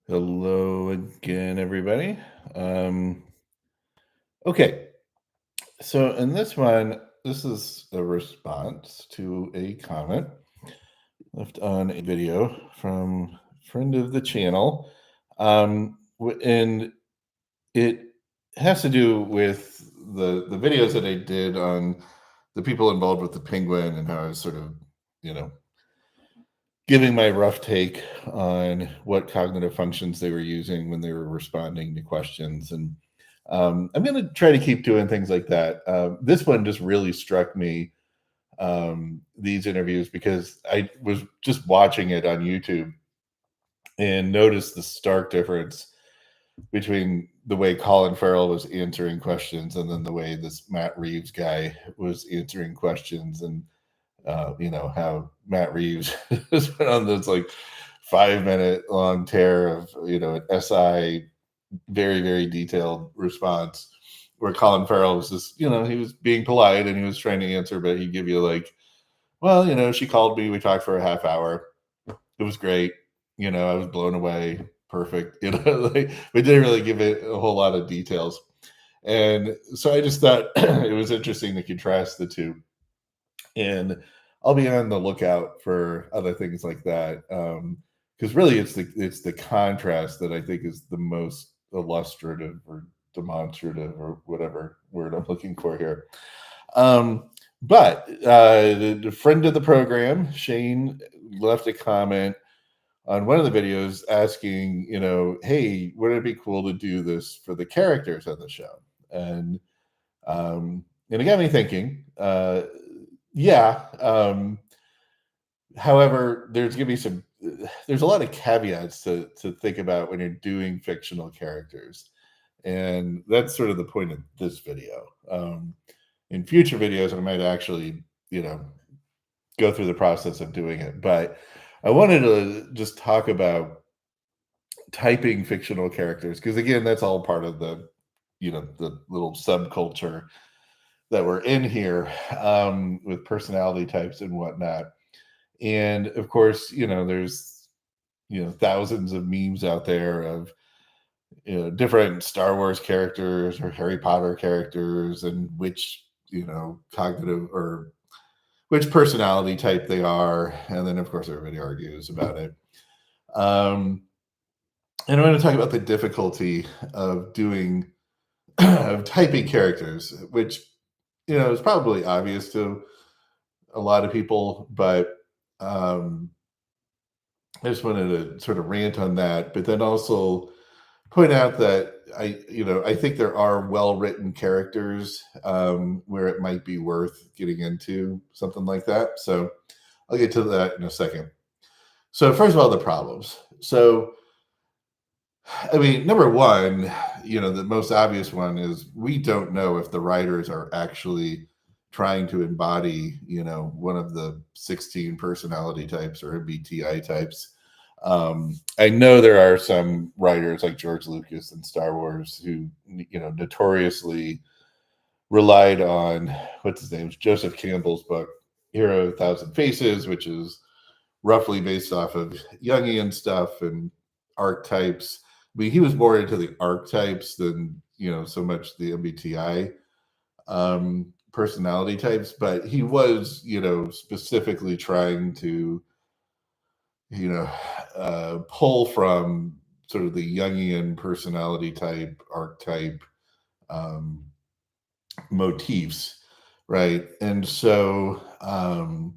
Hello again, everybody. Um, okay, so in this one, this is a response to a comment left on a video from friend of the channel, and it has to do with the videos that I did on the people involved with the penguin and how I was sort of, you know, giving my rough take on what cognitive functions they were using when they were responding to questions. And I'm going to try to keep doing things like that. This one just really struck me, these interviews, because I was just watching it on YouTube and noticed the stark difference between the way Colin Farrell was answering questions and then the way this Matt Reeves guy was answering questions. And how Matt Reeves has been on this like 5 minute long tear of, an SI, very, very detailed response where Colin Farrell was just, he was being polite and he was trying to answer, but he'd give you like, well, she called me, we talked for a half hour. It was great. I was blown away. Perfect. Like we didn't really give it a whole lot of details. And so I just thought it was interesting to contrast the two, and I'll be on the lookout for other things like that. Because really, it's the contrast that I think is the most illustrative or demonstrative or whatever word I'm looking for here. But the friend of the program, Shane, left a comment on one of the videos asking, hey, wouldn't it be cool to do this for the characters on the show? And it got me thinking. Yeah. However, there's going to be there's a lot of caveats to think about when you're doing fictional characters. And that's sort of the point of this video. In future videos, I might actually, go through the process of doing it. But I wanted to just talk about typing fictional characters because, again, that's all part of the little subculture that we're in here, with personality types and whatnot. And of course, there's thousands of memes out there of different Star Wars characters or Harry Potter characters and which cognitive or which personality type they are, and then of course everybody argues about it. And I'm going to talk about the difficulty of doing of typing characters, which is probably obvious to a lot of people, but I just wanted to sort of rant on that, but then also point out that I think there are well-written characters, where it might be worth getting into something like that. So I'll get to that in a second. So first of all, the problems. So, I mean, number one, the most obvious one is we don't know if the writers are actually trying to embody, one of the 16 personality types or MBTI types. I know there are some writers like George Lucas and Star Wars who, notoriously relied on what's his name, Joseph Campbell's book, Hero of a Thousand Faces, which is roughly based off of Jungian stuff and archetypes. I mean, he was more into the archetypes than, so much the MBTI personality types, but he was, specifically trying to, you know, pull from sort of the Jungian personality type, archetype um, motifs, right? And so, so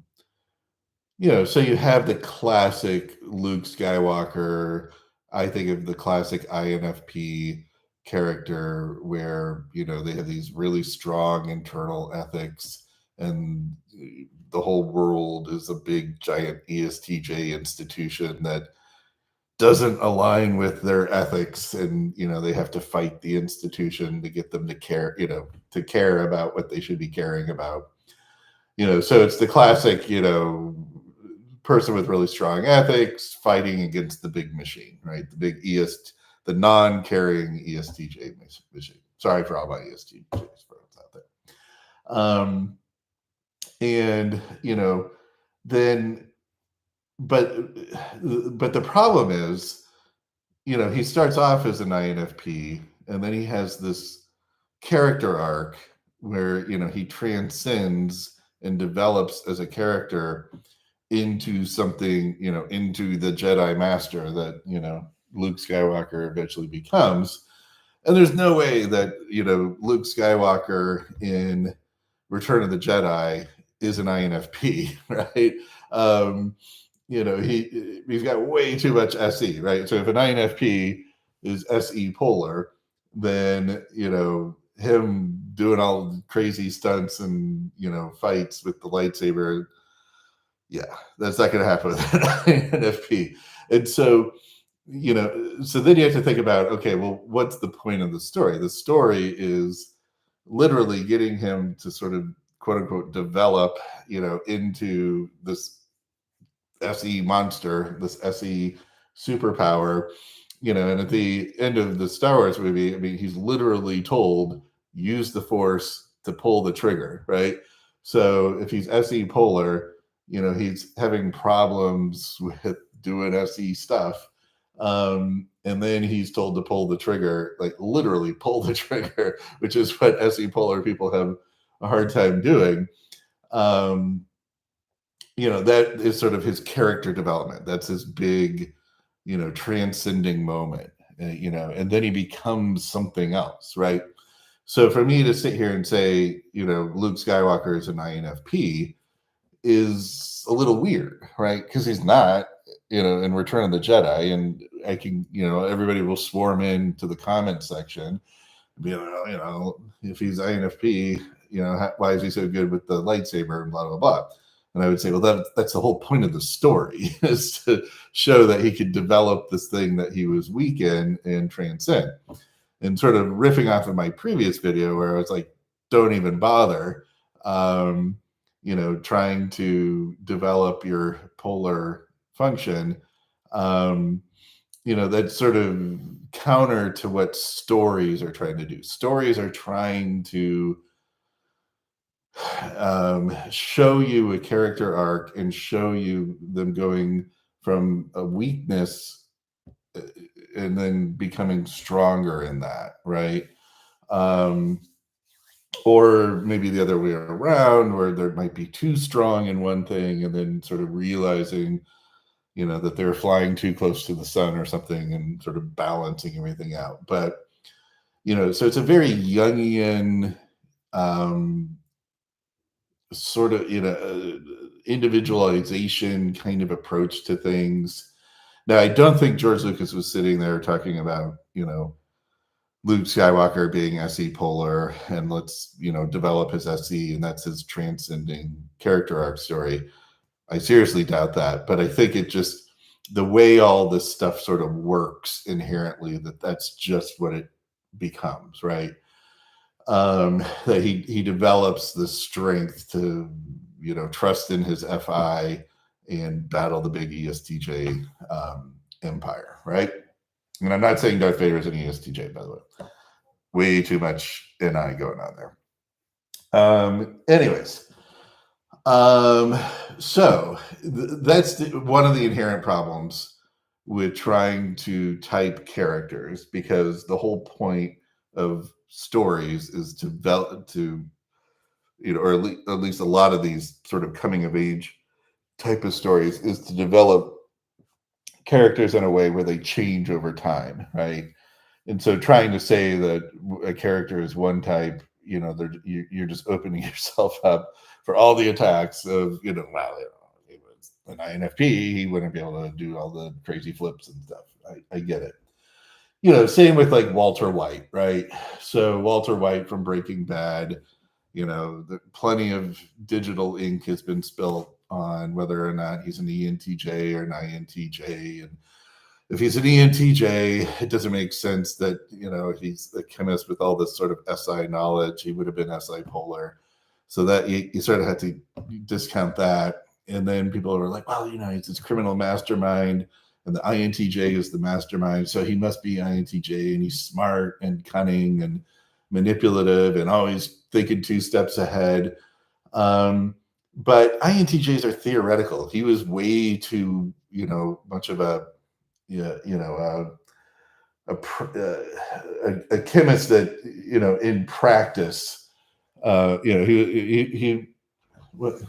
you have the classic Luke Skywalker. I think of the classic INFP character where, they have these really strong internal ethics, and the whole world is a big giant ESTJ institution that doesn't align with their ethics, and they have to fight the institution to get them to care, to care about what they should be caring about. So it's the classic, person with really strong ethics fighting against the big machine, right? The big the non-caring ESTJ machine. Sorry for all my ESTJ friends out there. And then, but the problem is, he starts off as an INFP, and then he has this character arc where he transcends and develops as a character into something, into the Jedi Master that Luke Skywalker eventually becomes. And there's no way that Luke Skywalker in Return of the Jedi is an INFP, right? Um, he's got way too much SE, right? So if an INFP is SE polar, then him doing all crazy stunts and fights with the lightsaber, yeah, that's not going to happen with an INFP. And so so then you have to think about, okay, well, what's the point of the story? The story is literally getting him to sort of quote unquote develop into this SE monster, this SE superpower, and at the end of the Star Wars movie, I mean, he's literally told, use the force to pull the trigger, right? So if he's SE polar, he's having problems with doing SE stuff. And then he's told to pull the trigger, like literally pull the trigger, which is what SE polar people have a hard time doing. Um, that is sort of his character development. That's his big, transcending moment, and then he becomes something else, right? So for me to sit here and say, Luke Skywalker is an INFP is a little weird, right? Because he's not, in Return of the Jedi. And I can, everybody will swarm into the comment section and be like, if he's INFP, why is he so good with the lightsaber and blah, blah, blah. And I would say, well, that's the whole point of the story is to show that he could develop this thing that he was weak in and transcend. And sort of riffing off of my previous video where I was like, don't even bother, trying to develop your polar function. That's sort of counter to what stories are trying to do. Stories are trying to show you a character arc and show you them going from a weakness and then becoming stronger in that, right? Um, or maybe the other way around, where they might be too strong in one thing and then sort of realizing, that they're flying too close to the sun or something and sort of balancing everything out. But, so it's a very Jungian sort of, individualization kind of approach to things. Now, I don't think George Lucas was sitting there talking about, Luke Skywalker being SE polar and let's, develop his SE and that's his transcending character arc story. I seriously doubt that, but I think it just the way all this stuff sort of works inherently that's just what it becomes, right? That he develops the strength to trust in his FI and battle the big ESTJ empire, right? And I'm not saying Darth Vader is an ESTJ, by the way. Way too much NI going on there. Anyways, so that's one of the inherent problems with trying to type characters, because the whole point of stories is to or at least a lot of these sort of coming of age type of stories is to develop characters in a way where they change over time, right? And so trying to say that a character is one type, you're just opening yourself up for all the attacks of, wow, he was an INFP, he wouldn't be able to do all the crazy flips and stuff. I get it. Same with like Walter White, right? So Walter White from Breaking Bad, plenty of digital ink has been spilled on whether or not he's an ENTJ or an INTJ. And if he's an ENTJ, it doesn't make sense that, if he's a chemist with all this sort of SI knowledge, he would have been SI polar. So that you sort of had to discount that. And then people are like, well, he's this criminal mastermind and the INTJ is the mastermind. So he must be INTJ and he's smart and cunning and manipulative and always thinking 2 steps ahead. But INTJs are theoretical. He was way too, much of a a chemist that, in practice, he what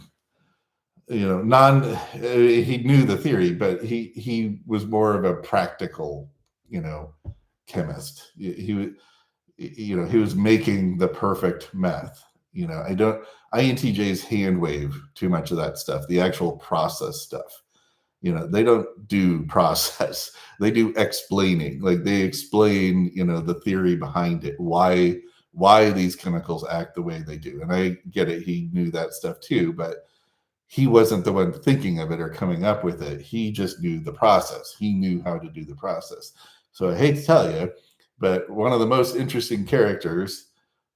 non he knew the theory, but he was more of a practical, you know chemist. He was making the perfect meth. I don't INTJs hand wave too much of that stuff, the actual process stuff. They don't do process. They do explaining. Like, they explain, the theory behind it, why these chemicals act the way they do. And I get it, he knew that stuff too, but he wasn't the one thinking of it or coming up with it. He just knew the process. He knew how to do the process. So I hate to tell you, but one of the most interesting characters,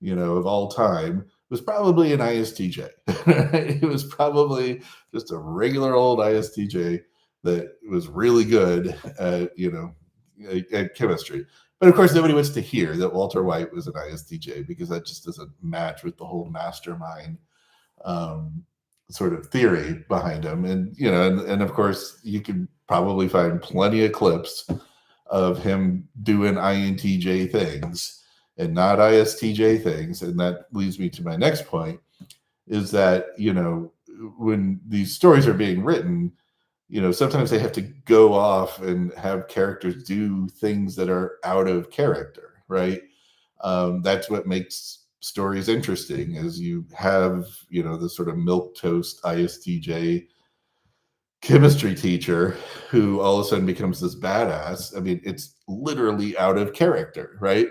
of all time was probably an ISTJ. It was probably just a regular old ISTJ that was really good at chemistry. But of course, nobody wants to hear that Walter White was an ISTJ, because that just doesn't match with the whole mastermind um, sort of theory behind him. And of course, you can probably find plenty of clips of him doing INTJ things and not ISTJ things. And that leads me to my next point, is that, when these stories are being written, sometimes they have to go off and have characters do things that are out of character, right? That's what makes stories interesting, is you have, the sort of milk toast ISTJ chemistry teacher who all of a sudden becomes this badass. I mean, it's literally out of character, right?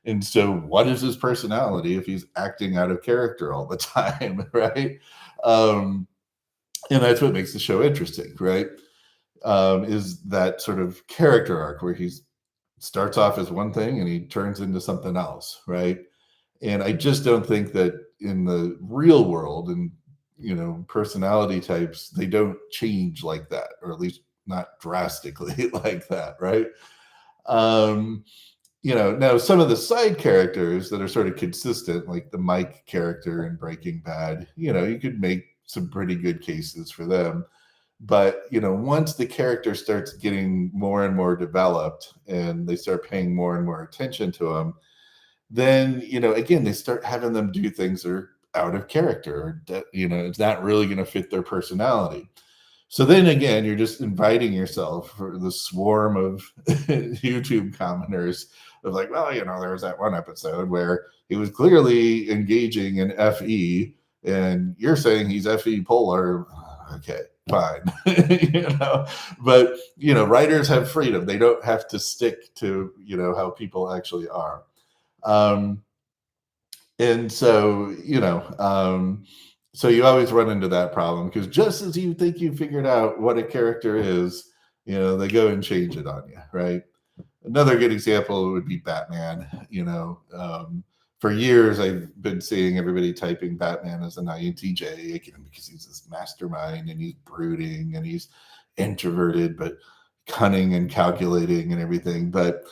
And so what is his personality if he's acting out of character all the time, right? Um, and that's what makes the show interesting, right? Is that sort of character arc where he starts off as one thing and he turns into something else, right? And I just don't think that in the real world, and personality types, they don't change like that, or at least not drastically like that, right? um Now, some of the side characters that are sort of consistent, like the Mike character in Breaking Bad, you could make some pretty good cases for them. But once the character starts getting more and more developed and they start paying more and more attention to them, then again, they start having them do things that are out of character, or that it's not really going to fit their personality. So then again, you're just inviting yourself for the swarm of YouTube commenters of like, well, there was that one episode where he was clearly engaging in FE, and you're saying he's FE polar. Okay, fine. But writers have freedom. They don't have to stick to how people actually are. Um, and so, so you always run into that problem, because just as you think you figured out what a character is, they go and change it on you, right? Another good example would be Batman. For years I've been seeing everybody typing Batman as an INTJ, again, because he's this mastermind and he's brooding and he's introverted but cunning and calculating and everything. But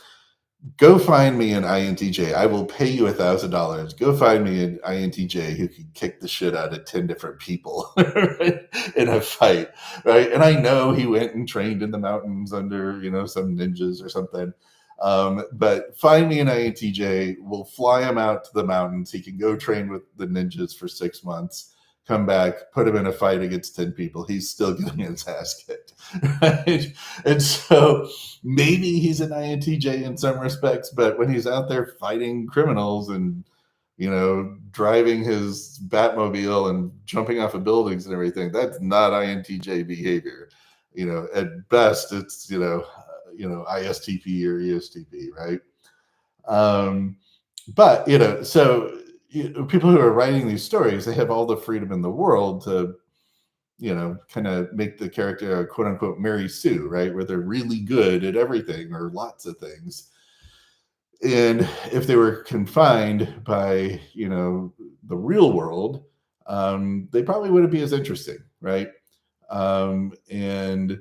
go find me an INTJ. I will pay you $1,000. Go find me an INTJ who can kick the shit out of 10 different people in a fight, right? And I know he went and trained in the mountains under, some ninjas or something. But find me an INTJ. We'll fly him out to the mountains. He can go train with the ninjas for 6 months, come back, put him in a fight against 10 people. He's still getting his ass kicked, right? And so maybe he's an INTJ in some respects, but when he's out there fighting criminals and driving his Batmobile and jumping off of buildings and everything, that's not INTJ behavior. At best, it's ISTP or ESTP, right? But so people who are writing these stories, they have all the freedom in the world to kind of make the character a quote unquote Mary Sue, right? Where they're really good at everything or lots of things. And if they were confined by, the real world, they probably wouldn't be as interesting, right? And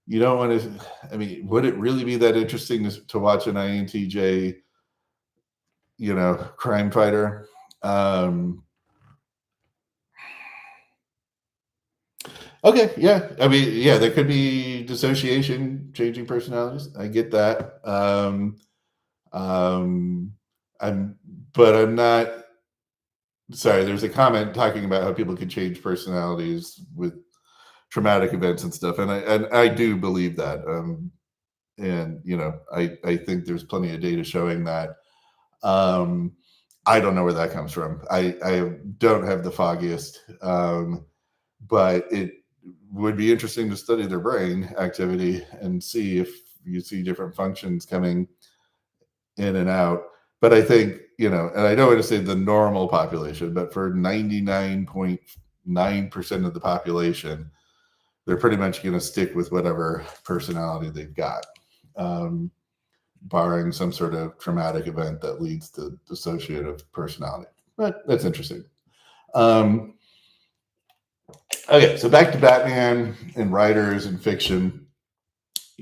you don't want to, I mean, would it really be that interesting to watch an INTJ, crime fighter? Okay, yeah. I mean, yeah, there could be dissociation, changing personalities. I get that. Um, I'm not. Sorry, there's a comment talking about how people can change personalities with traumatic events and stuff, and I do believe that. And I think there's plenty of data showing that. Um, I don't know where that comes from. I don't have the foggiest, but it would be interesting to study their brain activity and see if you see different functions coming in and out. But I think, and I don't want to say the normal population, but for 99.9% of the population, they're pretty much going to stick with whatever personality they've got, barring some sort of traumatic event that leads to dissociative personality. But that's interesting. Okay, so back to Batman and writers and fiction,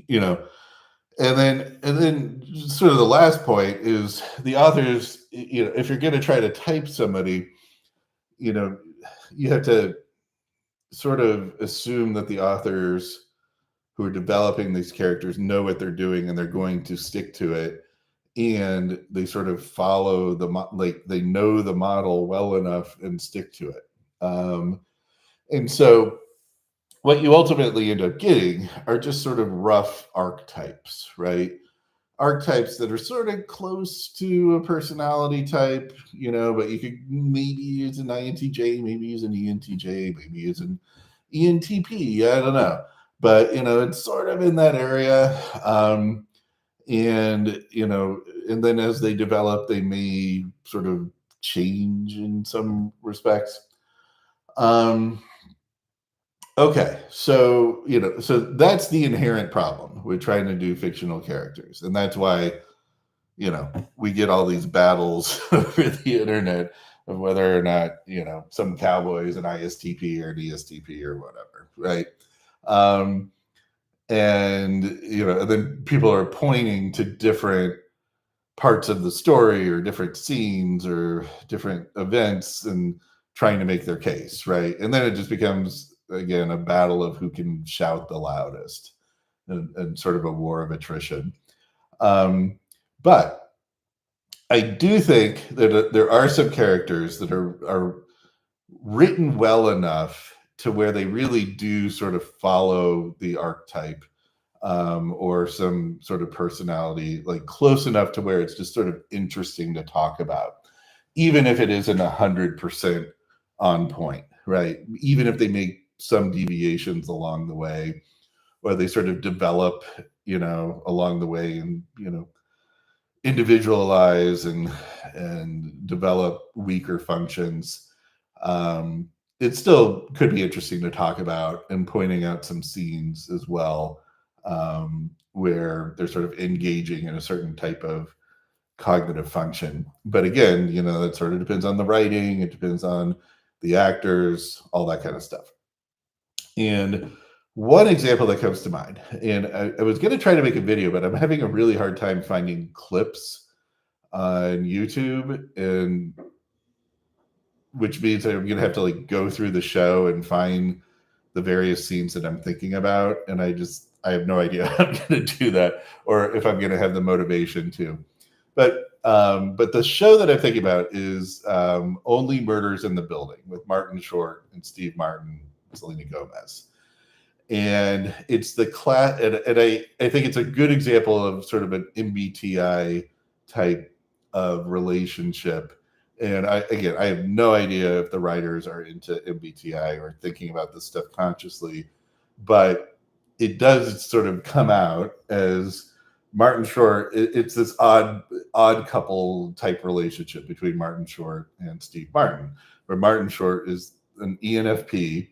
you know, and then sort of the last point is the authors. If you're going to try to type somebody, you know, you have to sort of assume that the authors who are developing these characters know what they're doing and they're going to stick to it, and they sort of follow like they know the model well enough and stick to it. And so what you ultimately end up getting are just sort of rough archetypes, right? Archetypes that are sort of close to a personality type, but you could maybe use an INTJ, maybe use an ENTJ, maybe use an ENTP. I don't know. But, it's sort of in that area. And then as they develop, they may sort of change in some respects. Okay, so that's the inherent problem with trying to do fictional characters, and that's why we get all these battles over the internet of whether or not some cowboy is an ISTP or an ESTP or whatever, right? And then people are pointing to different parts of the story or different scenes or different events and trying to make their case, right? And then it just becomes, again, a battle of who can shout the loudest, and sort of a war of attrition. But I do think that there are some characters that are written well enough to where they really do sort of follow the archetype, or some sort of personality, like close enough to where it's just sort of interesting to talk about, even if it isn't 100% on point, right? Even if they make some deviations along the way, or they sort of develop, along the way, and individualize and develop weaker functions. It still could be interesting to talk about, and pointing out some scenes as well, where they're sort of engaging in a certain type of cognitive function. But again, that sort of depends on the writing, it depends on the actors, all that kind of stuff. And one example that comes to mind, and I was going to try to make a video, but I'm having a really hard time finding clips on YouTube, and which means I'm going to have to like go through the show and find the various scenes that I'm thinking about, and I have no idea how I'm going to do that, or if I'm going to have the motivation to. But the show that I'm thinking about is Only Murders in the Building, with Martin Short and Steve Martin, Selena Gomez. And it's the class, and I think it's a good example of sort of an MBTI type of relationship. And I have no idea if the writers are into MBTI or thinking about this stuff consciously, but it does sort of come out as Martin Short. It's this odd couple type relationship between Martin Short and Steve Martin, where Martin Short is an ENFP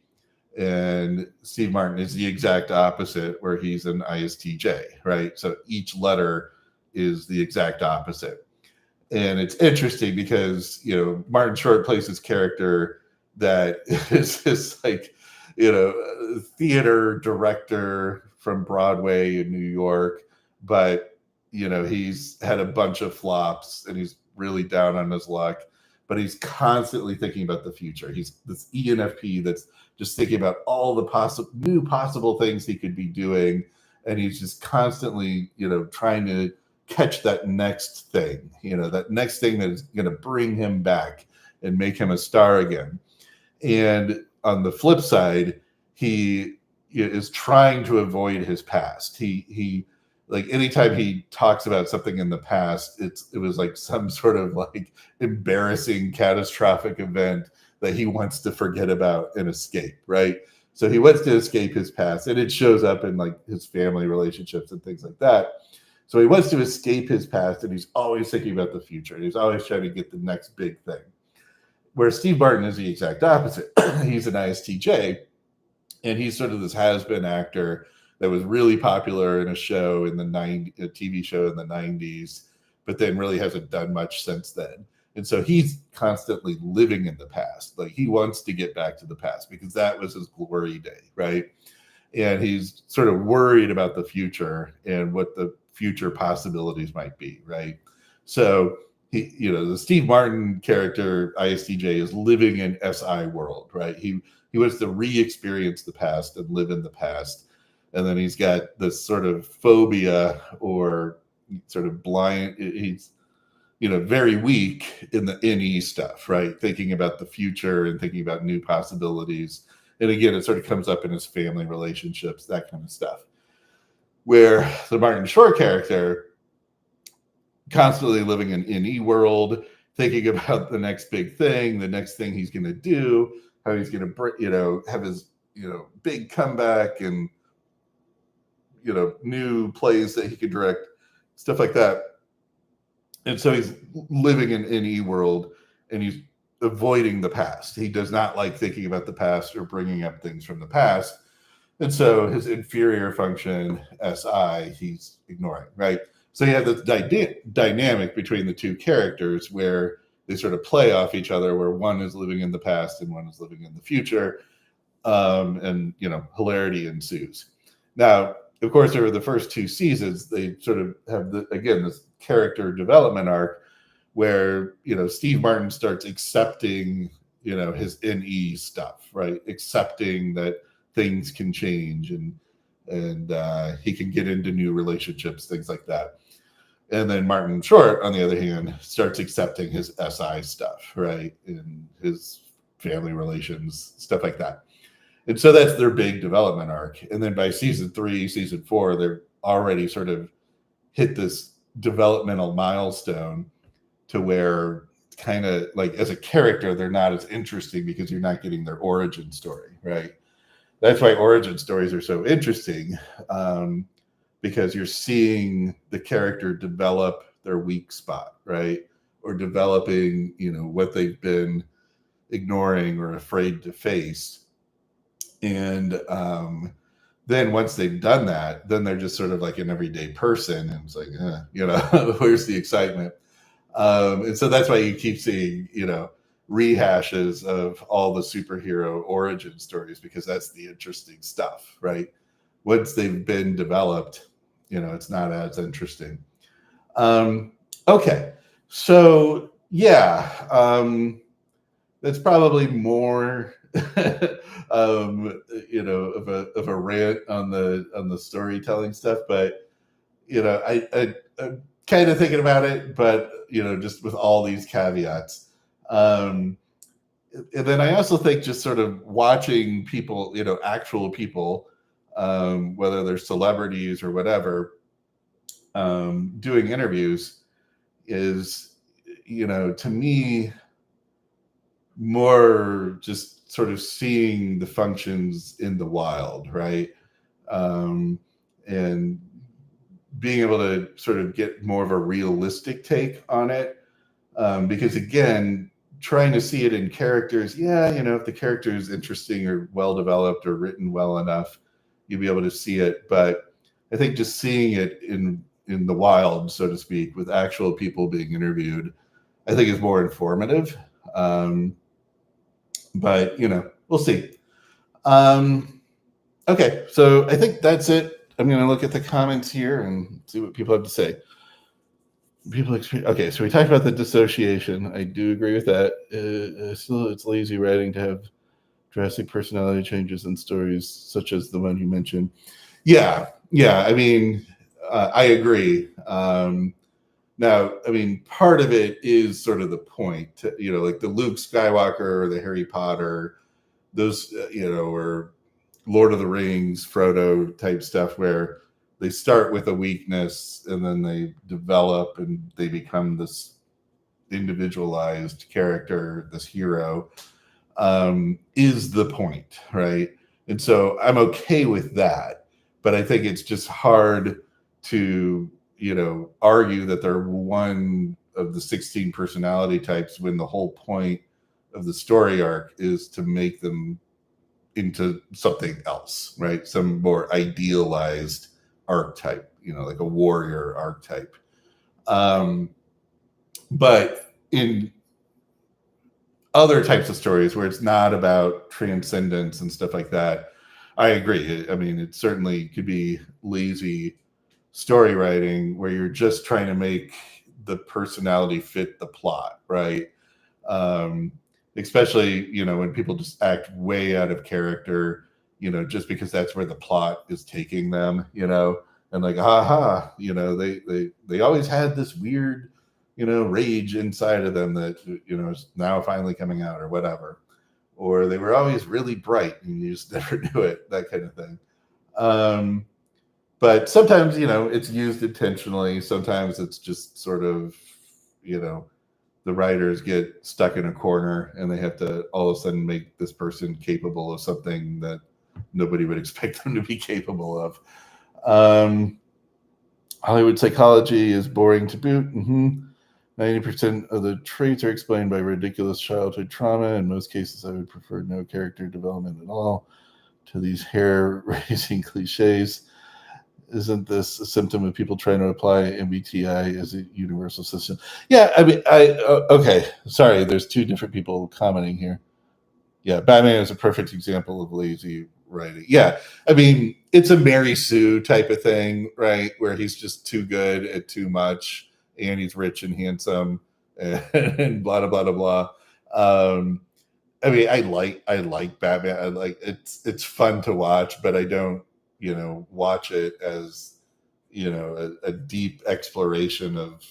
and Steve Martin is the exact opposite, where he's an ISTJ, right? So each letter is the exact opposite. And it's interesting because, Martin Short plays this character that is this like, theater director from Broadway in New York, but, he's had a bunch of flops and he's really down on his luck, but he's constantly thinking about the future. He's this ENFP that's just thinking about all the new possible things he could be doing. And he's just constantly, trying to catch that next thing, that next thing that is going to bring him back and make him a star again. And on the flip side, he is trying to avoid his past. He like anytime he talks about something in the past, it was like some sort of like embarrassing, catastrophic event that he wants to forget about and escape, right? So he wants to escape his past, and it shows up in like his family relationships and things like that. So he wants to escape his past, and he's always thinking about the future. He's always trying to get the next big thing. Where Steve Martin is the exact opposite. He's an ISTJ, and he's sort of this has-been actor that was really popular in a show in the a TV show in the 90s, but then really hasn't done much since then. And so he's constantly living in the past. Like he wants to get back to the past because that was his glory day, right? And he's sort of worried about the future and what the future possibilities might be, right? So the Steve Martin character, ISTJ, is living in SI world, right? He wants to re-experience the past and live in the past. And then he's got this sort of phobia or sort of blind. He's, very weak in the NE stuff, right? Thinking about the future and thinking about new possibilities. And again, it sort of comes up in his family relationships, that kind of stuff. Where the Martin Short character, constantly living in NE world, thinking about the next big thing, the next thing he's going to do, how he's going to, have his, big comeback and, new plays that he could direct, stuff like that. And so he's living in NE world, and he's avoiding the past. He does not like thinking about the past or bringing up things from the past. And so his inferior function, SI, he's ignoring, right? So you have this dynamic between the two characters where they sort of play off each other, where one is living in the past and one is living in the future. And, hilarity ensues. Now, of course, over the first two seasons, they sort of have, this character development arc where, Steve Martin starts accepting, his NE stuff, right? Accepting that things can change and he can get into new relationships, things like that. And then Martin Short, on the other hand, starts accepting his SI stuff, right? In his family relations, stuff like that. And so that's their big development arc. And then by season 3, season 4, they're already sort of hit this developmental milestone to where kind of like as a character, they're not as interesting because you're not getting their origin story, right? That's why origin stories are so interesting, because you're seeing the character develop their weak spot, right? Or developing, what they've been ignoring or afraid to face. And then once they've done that, then they're just sort of like an everyday person. And it's like, where's the excitement? And so that's why you keep seeing, rehashes of all the superhero origin stories, because that's the interesting stuff, right? Once they've been developed, it's not as interesting. Okay. So yeah, that's probably more, of a rant on the storytelling stuff, but, I'm kind of thinking about it, but, just with all these caveats. And then I also think just sort of watching people, actual people, whether they're celebrities or whatever, doing interviews is, to me, more just sort of seeing the functions in the wild, right? And being able to sort of get more of a realistic take on it. Because again, trying to see it in characters, if the character is interesting or well developed or written well enough, you'll be able to see it. But I think just seeing it in the wild, so to speak, with actual people being interviewed, I think is more informative. But we'll see. Okay, so I think that's it. I'm going to look at the comments here and see what people have to say. Okay, so we talked about the dissociation. I do agree with that. Still, it's lazy writing to have drastic personality changes in stories such as the one you mentioned. Yeah. I mean, I agree. Now, I mean, part of it is sort of the point, like the Luke Skywalker or the Harry Potter, those, or Lord of the Rings, Frodo type stuff, where they start with a weakness and then they develop and they become this individualized character, this hero, is the point, right? And so I'm okay with that, but I think it's just hard to, argue that they're one of the 16 personality types when the whole point of the story arc is to make them into something else, right? Some more idealized archetype, like a warrior archetype. But in other types of stories where it's not about transcendence and stuff like that, I agree. I mean, it certainly could be lazy story writing where you're just trying to make the personality fit the plot, right? Um, Especially, when people just act way out of character, just because that's where the plot is taking them, and like, haha, they always had this weird, rage inside of them that, is now finally coming out or whatever. Or they were always really bright and you just never knew it, that kind of thing. But sometimes, it's used intentionally. Sometimes it's just sort of, the writers get stuck in a corner and they have to all of a sudden make this person capable of something that nobody would expect them to be capable of. Hollywood psychology is boring to boot. 90% of the traits are explained by ridiculous childhood trauma. In most cases, I would prefer no character development at all to these hair-raising cliches. Isn't this a symptom of people trying to apply MBTI as a universal system? Yeah, I mean, okay, sorry, there's two different people commenting here. Yeah, Batman is a perfect example of lazy writing. Yeah, I mean, it's a Mary Sue type of thing, right? Where he's just too good at too much, and he's rich and handsome, and blah blah blah blah blah. I mean, I like Batman. I like it's fun to watch, but I don't watch it as a deep exploration of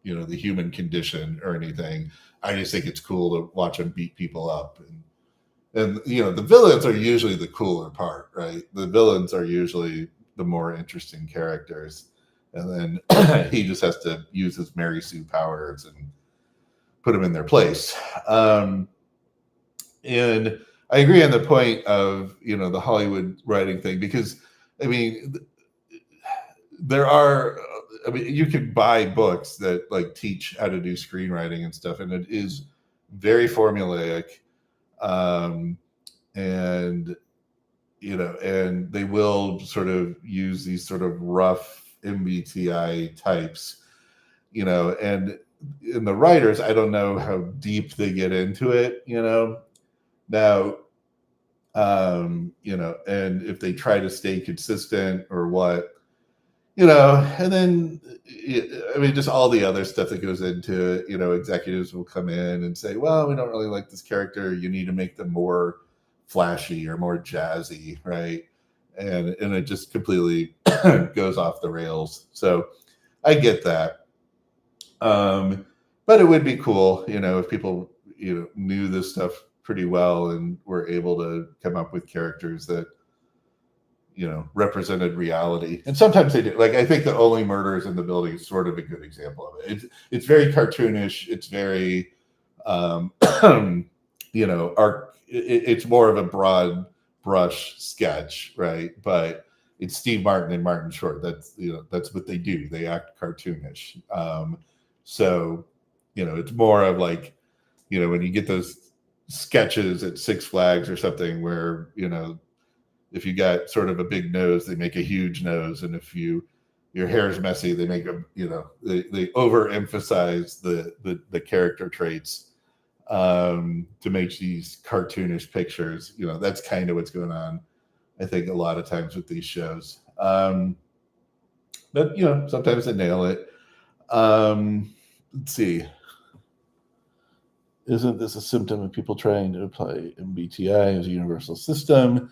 the human condition or anything. I just think it's cool to watch him beat people up, and the villains are usually the cooler part, right? The villains are usually the more interesting characters, and then he just has to use his Mary Sue powers and put them in their place. And I agree on the point of the Hollywood writing thing, because I mean there are, I mean, you can buy books that like teach how to do screenwriting and stuff, and it is very formulaic, um, and and they will sort of use these sort of rough MBTI types, and in the writers, I don't know how deep they get into it, now, and if they try to stay consistent or what, and then I mean, just all the other stuff that goes into it. Executives will come in and say, "Well, we don't really like this character. You need to make them more flashy or more jazzy, right?" And it just completely goes off the rails. So I get that, but it would be cool, if people knew this stuff pretty well and were able to come up with characters that represented reality. And sometimes they do. Like, I think the Only Murders in the Building is sort of a good example of it. It's very cartoonish. It's very, it's more of a broad brush sketch, right? But it's Steve Martin and Martin Short. That's what they do. They act cartoonish. So, it's more of like, when you get those sketches at Six Flags or something where, if you got sort of a big nose, they make a huge nose, and if your hair is messy, they make they overemphasize the character traits, to make these cartoonish pictures. That's kind of what's going on, I think, a lot of times with these shows. But sometimes they nail it. Let's see. Isn't this a symptom of people trying to apply MBTI as a universal system?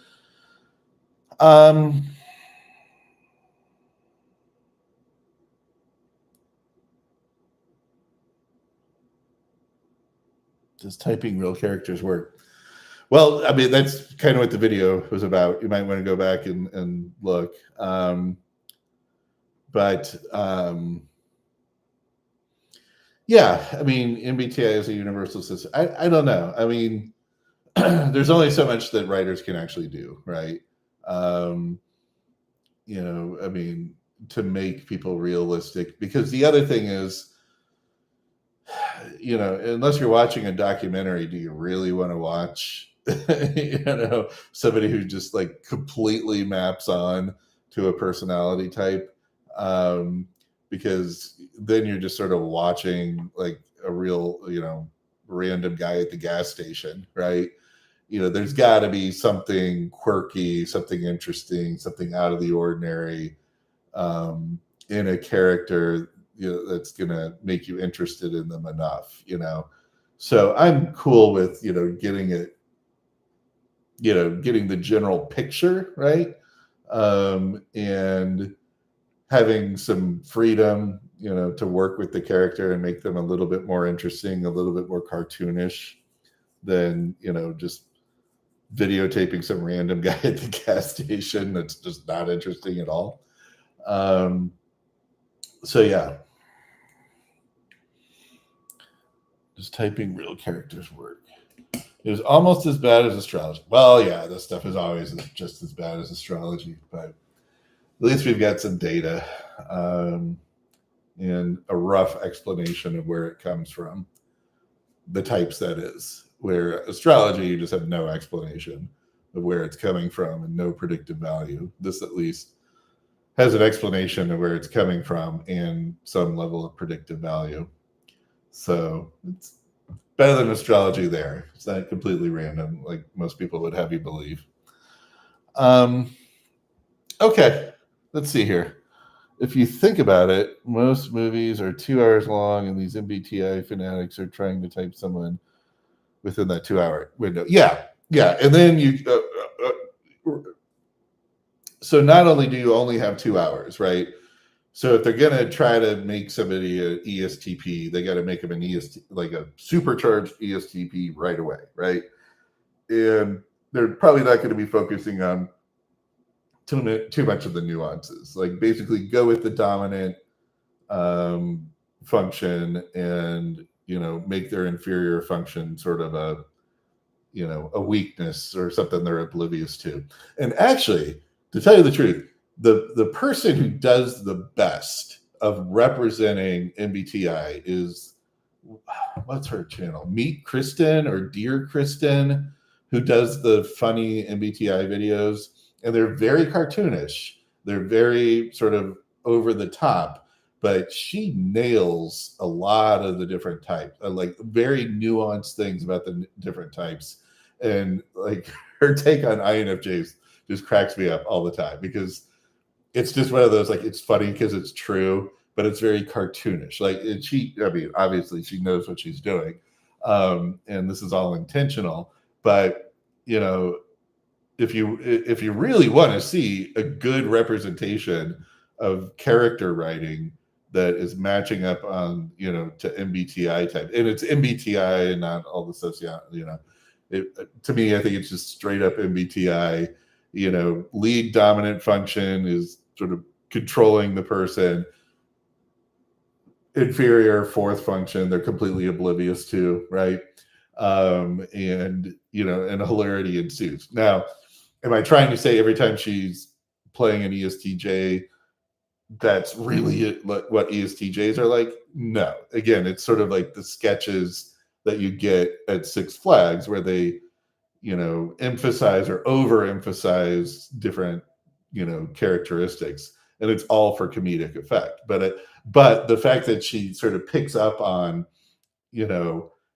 Does typing real characters work? Well, I mean, that's kind of what the video was about. You might want to go back and look. But yeah, I mean, MBTI is a universal system. I don't know. I mean, there's only so much that writers can actually do, right? Um, I mean, to make people realistic. Because the other thing is, unless you're watching a documentary, do you really want to watch, somebody who just like completely maps on to a personality type? Because then you're just sort of watching like a real, random guy at the gas station, right? There's got to be something quirky, something interesting, something out of the ordinary in a character, that's going to make you interested in them enough. So I'm cool with, getting it, getting the general picture, right? And having some freedom, to work with the character and make them a little bit more interesting, a little bit more cartoonish than, just videotaping some random guy at the gas station that's just not interesting at all. So yeah, just typing real characters work. It was almost as bad as astrology. Well, yeah, this stuff is always just as bad as astrology, but at least we've got some data and a rough explanation of where it comes from. The types, that is. Where astrology, you just have no explanation of where it's coming from and no predictive value. This at least has an explanation of where it's coming from and some level of predictive value. So it's better than astrology there. It's not completely random like most people would have you believe. Okay, let's see here. If you think about it, most movies are 2 hours long, and these MBTI fanatics are trying to type someone within that 2-hour window. Yeah. And then so not only do you only have 2 hours, right? So if they're going to try to make somebody an ESTP, they got to make them an EST, like a supercharged ESTP right away, right? And they're probably not going to be focusing on too much of the nuances. Like basically go with the dominant function and, make their inferior function sort of a weakness or something they're oblivious to. And actually, to tell you the truth, the person who does the best of representing MBTI is, what's her channel? Meet Kristen or Dear Kristen, who does the funny MBTI videos. And they're very cartoonish. They're very sort of over the top, but she nails a lot of the different types, like very nuanced things about the different types. And like her take on INFJs just cracks me up all the time because it's just one of those, like, it's funny because it's true, but it's very cartoonish. Like, obviously she knows what she's doing. And this is all intentional, but if you really want to see a good representation of character writing that is matching up on to MBTI type, and it's MBTI and not all the to me, I think it's just straight up MBTI. Lead dominant function is sort of controlling the person. Inferior fourth function, they're completely oblivious to, right? And hilarity ensues. Now, am I trying to say every time she's playing an ESTJ, that's really what ESTJs are like? No. Again, it's sort of like the sketches that you get at Six Flags where they, emphasize or overemphasize different, characteristics, and it's all for comedic effect. But the fact that she sort of picks up on,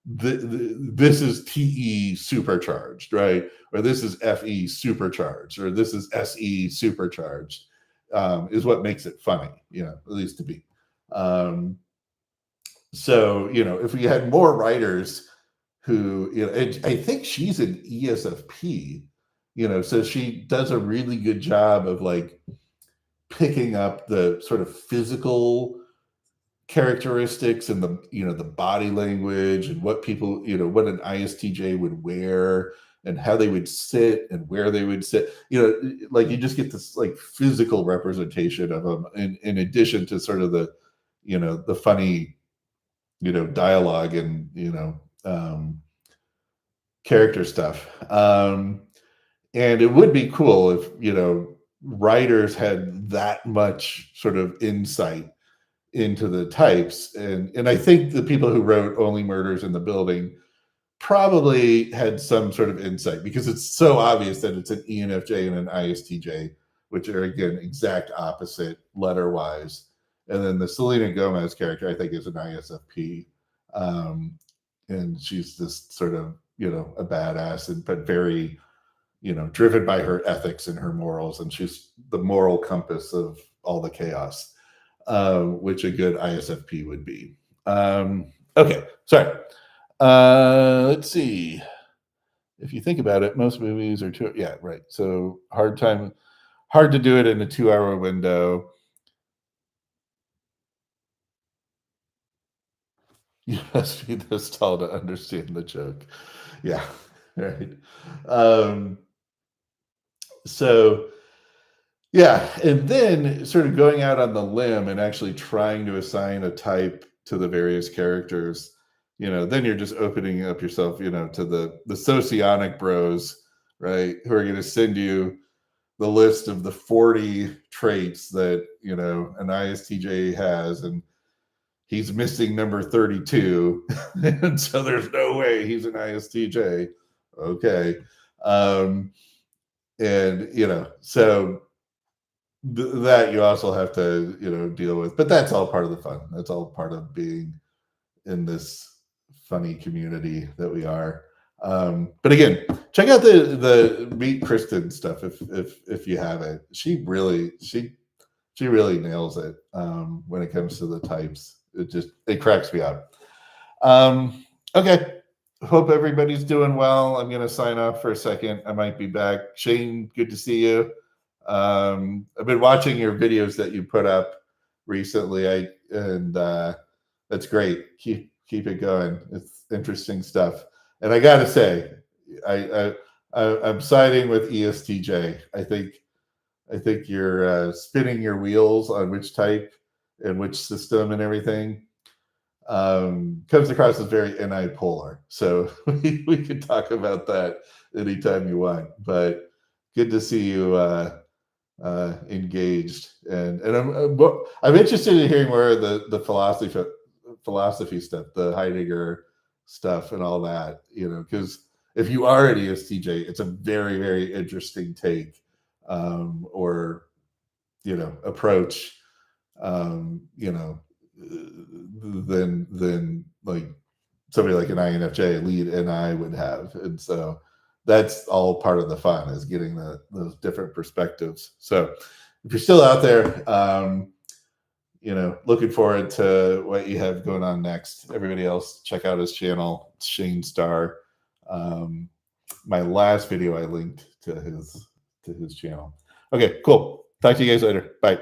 this is TE supercharged, right? Or this is FE supercharged, or this is SE supercharged, is what makes it funny, at least to me. So, if we had more writers who, I think she's an ESFP, so she does a really good job of like picking up the sort of physical characteristics and the body language and what people, what an ISTJ would wear and how they would sit and where they would sit. Like you just get this like physical representation of them in addition to sort of the funny, dialogue and character stuff. And it would be cool if writers had that much sort of insight into the types. And I think the people who wrote Only Murders in the Building probably had some sort of insight, because it's so obvious that it's an ENFJ and an ISTJ, which are again exact opposite letter wise. And then the Selena Gomez character, I think, is an ISFP. And she's this sort of, a badass, but very, driven by her ethics and her morals. And she's the moral compass of all the chaos, which a good ISFP would be. Okay, sorry. Let's see. If you think about it, most movies are two. Yeah, right. So hard to do it in a 2-hour window. You must be this tall to understand the joke. Yeah, right. So yeah, and then sort of going out on the limb and actually trying to assign a type to the various characters, then you're just opening up yourself, to the socionic bros, right, who are going to send you the list of the 40 traits that, an ISTJ has, and he's missing number 32. And so there's no way he's an ISTJ. Okay. And, so that you also have to, deal with, but that's all part of the fun. That's all part of being in this funny community that we are. But again, check out the Meet Kristen stuff if you haven't. She really nails it when it comes to the types. It cracks me up. Okay. Hope everybody's doing well. I'm going to sign off for a second. I might be back. Shane, good to see you. I've been watching your videos that you put up recently. That's great. Keep it going. It's interesting stuff. And I got to say, I'm siding with ESTJ. I think you're spinning your wheels on which type and which system and everything. Comes across as very NI-polar. So we could talk about that anytime you want. But good to see you engaged. And I'm interested in hearing more of the philosophy stuff, the Heidegger stuff and all that, because if you are an ESTJ, it's a very, very interesting take or approach, than like somebody like an INFJ lead NI would have. And so that's all part of the fun, is getting those different perspectives. So if you're still out there, looking forward to what you have going on next. Everybody else, check out his channel, Shane Starr. My last video I linked to his channel. Okay, cool. Talk to you guys later. Bye.